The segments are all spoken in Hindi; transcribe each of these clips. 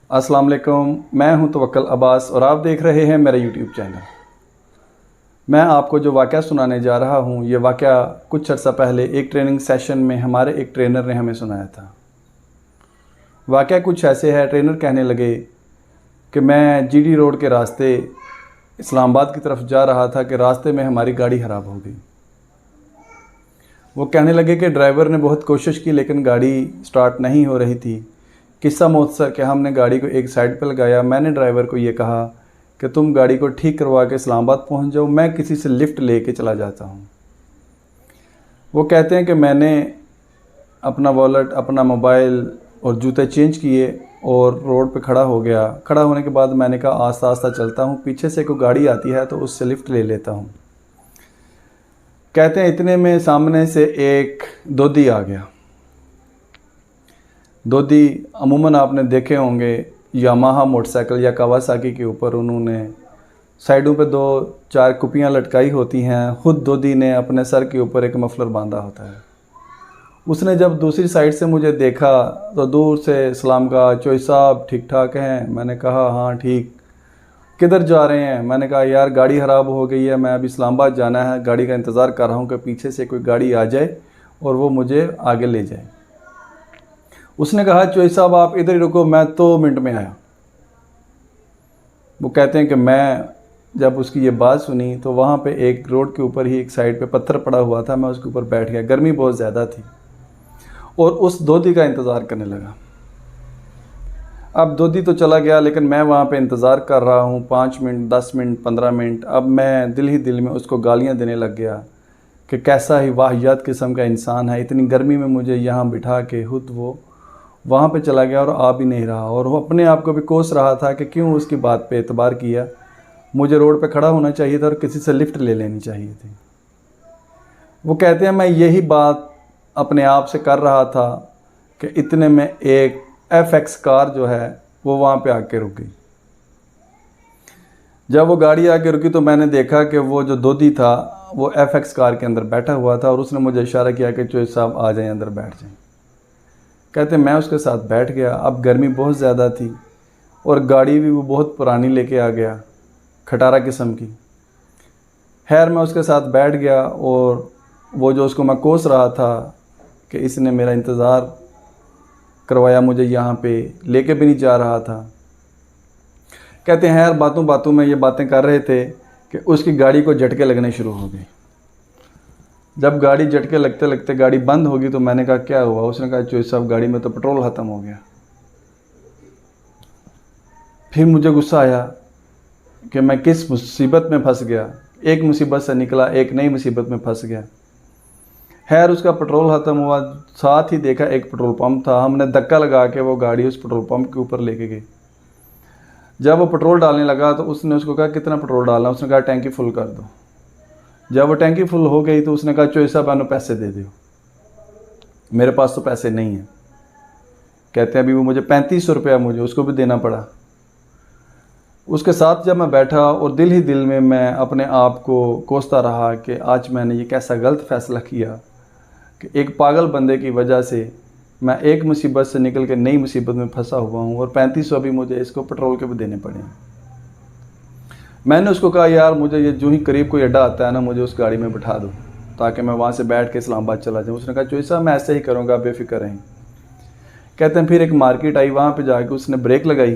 अस्सलाम वालेकुम, मैं हूं तवक्कल अब्बास और आप देख रहे हैं मेरा यूट्यूब चैनल। मैं आपको जो वाक़या सुनाने जा रहा हूं, ये वाक़या कुछ अर्सा पहले एक ट्रेनिंग सेशन में हमारे एक ट्रेनर ने हमें सुनाया था। वाक़या कुछ ऐसे है, ट्रेनर कहने लगे कि मैं जीडी रोड के रास्ते इस्लामाबाद की तरफ जा रहा था कि रास्ते में हमारी गाड़ी ख़राब हो गई। वो कहने लगे कि ड्राइवर ने बहुत कोशिश की लेकिन गाड़ी स्टार्ट नहीं हो रही थी। किस्सा मुख्तसर कि हमने गाड़ी को एक साइड पर लगाया। मैंने ड्राइवर को ये कहा कि तुम गाड़ी को ठीक करवा के इस्लामाबाद पहुंच जाओ, मैं किसी से लिफ्ट लेके चला जाता हूं। वो कहते हैं कि मैंने अपना वॉलेट, अपना मोबाइल और जूते चेंज किए और रोड पे खड़ा हो गया। खड़ा होने के बाद मैंने कहा आस्ता आस्ता चलता हूँ, पीछे से कोई गाड़ी आती है तो उससे लिफ्ट ले लेता हूँ। कहते हैं इतने में सामने से एक दोधी आ गया। दोधी अमूमन आपने देखे होंगे यामाहा मोटरसाइकिल या कावासाकी के ऊपर उन्होंने साइडों पे 2-4 कुपियाँ लटकाई होती हैं। खुद दोधी ने अपने सर के ऊपर एक मफलर बांधा होता है। उसने जब दूसरी साइड से मुझे देखा तो दूर से सलाम कहा, चोई साहब ठीक ठाक हैं? मैंने कहा हाँ ठीक। किधर जा रहे हैं? मैंने कहा यार गाड़ी ख़राब हो गई है, मैं अभी इस्लामाबाद जाना है, गाड़ी का इंतज़ार कर रहा हूँ कि पीछे से कोई गाड़ी आ जाए और वो मुझे आगे ले जाए। उसने कहा चोई साहब आप इधर ही रुको, मैं 2 मिनट में आया। वो कहते हैं कि मैं जब उसकी ये बात सुनी तो वहाँ पे एक रोड के ऊपर ही एक साइड पे पत्थर पड़ा हुआ था, मैं उसके ऊपर बैठ गया। गर्मी बहुत ज़्यादा थी और उस दोधी का इंतज़ार करने लगा। अब दोधी तो चला गया लेकिन मैं वहाँ पे इंतज़ार कर रहा हूँ 5 मिनट, 10 मिनट, 15 मिनट। अब मैं दिल ही दिल में उसको गालियाँ देने लग गया कि कैसा ही वाहियात किस्म का इंसान है, इतनी गर्मी में मुझे यहाँ बिठा के खुद वो वहाँ पे चला गया और आ भी नहीं रहा। और वो अपने आप को भी कोस रहा था कि क्यों उसकी बात पे एतबार किया। मुझे रोड पे खड़ा होना चाहिए था और किसी से लिफ्ट ले लेनी चाहिए थी। वो कहते हैं मैं यही बात अपने आप से कर रहा था कि इतने में एक FX कार जो है वो वहाँ पे आके रुक गई। जब वो गाड़ी आके रुकी तो मैंने देखा कि वो जो दोधी था वो FX कार के अंदर बैठा हुआ था और उसने मुझे इशारा किया कि चोई साहब आ जाएं, अंदर बैठ जाएं। कहते मैं उसके साथ बैठ गया। अब गर्मी बहुत ज़्यादा थी और गाड़ी भी वो बहुत पुरानी लेके आ गया, खटारा किस्म की। खैर मैं उसके साथ बैठ गया और वो जो उसको मैं कोस रहा था कि इसने मेरा इंतज़ार करवाया, मुझे यहाँ पे लेके भी नहीं जा रहा था। कहते हैं यार बातों बातों में ये बातें कर रहे थे कि उसकी गाड़ी को झटके लगने शुरू हो गए। जब गाड़ी झटके लगते लगते गाड़ी बंद होगी तो मैंने कहा क्या हुआ? उसने कहा चोई साहब गाड़ी में तो पेट्रोल ख़त्म हो गया। फिर मुझे गुस्सा आया कि मैं किस मुसीबत में फंस गया। एक मुसीबत से निकला, एक नई मुसीबत में फंस गया। खैर उसका पेट्रोल ख़त्म हुआ, साथ ही देखा एक पेट्रोल पंप था। हमने धक्का लगा के वो गाड़ी उस पेट्रोल पंप के ऊपर लेके गए। जब वो पेट्रोल डालने लगा तो उसने उसको कहा कितना पेट्रोल डालना? उसने कहा टैंकी फुल कर दो। जब वो टैंकी फुल हो गई तो उसने कहा चोई साहब आनो पैसे दे दो। मेरे पास तो पैसे नहीं हैं। कहते हैं अभी वो मुझे 3500 रुपया मुझे उसको भी देना पड़ा। उसके साथ जब मैं बैठा और दिल ही दिल में मैं अपने आप को कोसता रहा कि आज मैंने ये कैसा गलत फ़ैसला किया कि एक पागल बंदे की वजह से मैं एक मुसीबत से निकल के नई मुसीबत में फंसा हुआ हूँ और 3500 अभी मुझे इसको पेट्रोल के भी देने पड़े। मैंने उसको कहा यार मुझे ये जो ही करीब कोई अड्डा आता है ना, मुझे उस गाड़ी में बिठा दो ताकि मैं वहाँ से बैठ के इस्लामाबाद चला जाऊँ। उसने कहा चोई साहब मैं ऐसे ही करूँगा, बेफिक्र रहें। कहते हैं फिर एक मार्केट आई, वहाँ पे जाके उसने ब्रेक लगाई।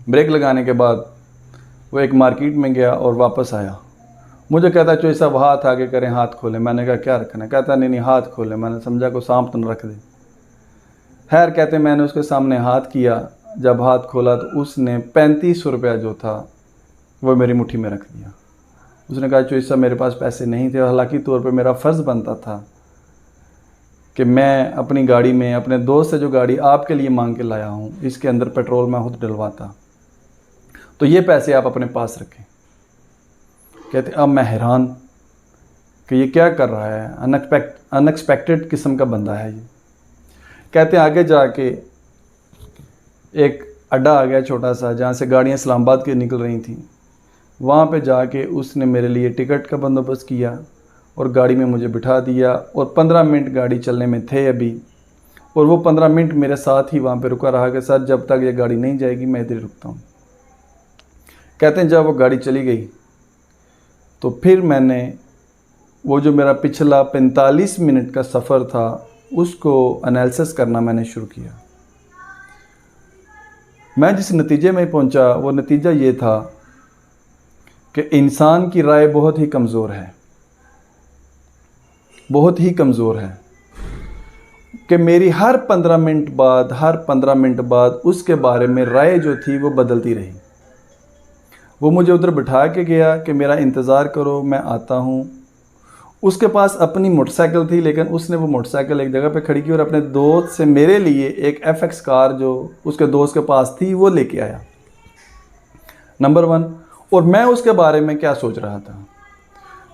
ब्रेक लगाने के बाद वो एक मार्केट में गया और वापस आया। मुझे कहता चोई साहब हाथ आगे करें, हाथ खोलें। मैंने कहा क्या रखना है? कहता नहीं नहीं हाथ खोलें। मैंने समझा को सांप तो न रख दे। खैर कहते मैंने उसके सामने हाथ किया। जब हाथ खोला तो उसने 3500 रुपया जो था वो मेरी मुट्ठी में रख दिया। उसने कहा चोई साहब मेरे पास पैसे नहीं थे, हालांकि तौर पे मेरा फ़र्ज़ बनता था कि मैं अपनी गाड़ी में अपने दोस्त से जो गाड़ी आपके लिए मांग के लाया हूँ इसके अंदर पेट्रोल मैं खुद डलवाता, तो ये पैसे आप अपने पास रखें। कहते अब मैं हैरान कि ये क्या कर रहा है, अनएक्सपेक्टेड किस्म का बंदा है ये। कहते आगे जाके एक अड्डा आ गया छोटा सा, जहाँ से गाड़ियाँ इस्लामाबाद की निकल रही थी। वहाँ पे जाके उसने मेरे लिए टिकट का बंदोबस्त किया और गाड़ी में मुझे बिठा दिया और 15 मिनट गाड़ी चलने में थे अभी। और वो 15 मिनट मेरे साथ ही वहाँ पे रुका रहा कि सर जब तक ये गाड़ी नहीं जाएगी मैं इधर रुकता हूँ। कहते हैं जब वो गाड़ी चली गई तो फिर मैंने वो जो मेरा पिछला 45 मिनट का सफ़र था उसको एनालिसिस करना मैंने शुरू किया। मैं जिस नतीजे में पहुंचा वो नतीजा ये था कि इंसान की राय बहुत ही कमज़ोर है, बहुत ही कमज़ोर है, कि मेरी हर 15 मिनट बाद उसके बारे में राय जो थी वो बदलती रही। वो मुझे उधर बिठा के गया कि मेरा इंतज़ार करो मैं आता हूँ। उसके पास अपनी मोटरसाइकिल थी लेकिन उसने वो मोटरसाइकिल एक जगह पे खड़ी की और अपने दोस्त से मेरे लिए एक FX कार जो उसके दोस्त के पास थी वो लेके आया, नंबर 1। और मैं उसके बारे में क्या सोच रहा था,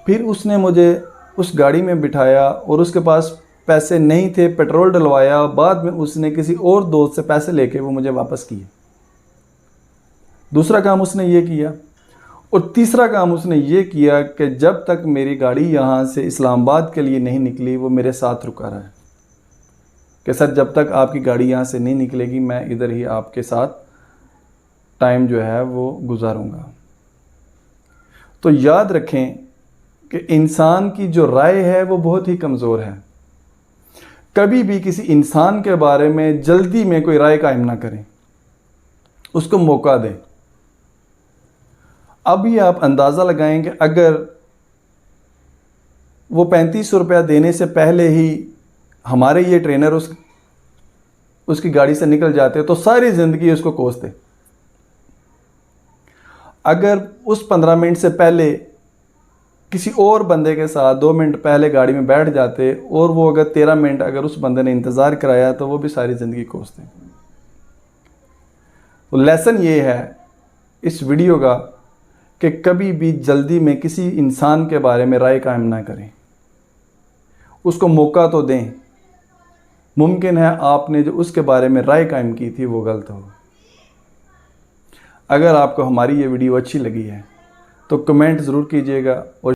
फिर उसने मुझे उस गाड़ी में बिठाया और उसके पास पैसे नहीं थे, पेट्रोल डलवाया, बाद में उसने किसी और दोस्त से पैसे लेके वो मुझे वापस किए। दूसरा काम उसने ये किया। और तीसरा काम उसने ये किया कि जब तक मेरी गाड़ी यहाँ से इस्लामाबाद के लिए नहीं निकली वो मेरे साथ रुका रहा है कि सर जब तक आपकी गाड़ी यहाँ से नहीं निकलेगी मैं इधर ही आपके साथ टाइम जो है वो गुजारूंगा। तो याद रखें कि इंसान की जो राय है वो बहुत ही कमज़ोर है। कभी भी किसी इंसान के बारे में जल्दी में कोई राय कायम ना करें, उसको मौका दें। अभी आप अंदाज़ा लगाएं कि अगर वो 3500 रुपया देने से पहले ही हमारे ये ट्रेनर उसकी गाड़ी से निकल जाते तो सारी ज़िंदगी उसको कोसते। अगर उस 15 मिनट से पहले किसी और बंदे के साथ 2 मिनट पहले गाड़ी में बैठ जाते और वो अगर 13 मिनट अगर उस बंदे ने इंतज़ार कराया तो वो भी सारी ज़िंदगी कोसते। तो लेसन ये है इस वीडियो का कि कभी भी जल्दी में किसी इंसान के बारे में राय कायम ना करें, उसको मौका तो दें। मुमकिन है आपने जो उसके बारे में राय कायम की थी वो गलत हो। अगर आपको हमारी ये वीडियो अच्छी लगी है तो कमेंट ज़रूर कीजिएगा और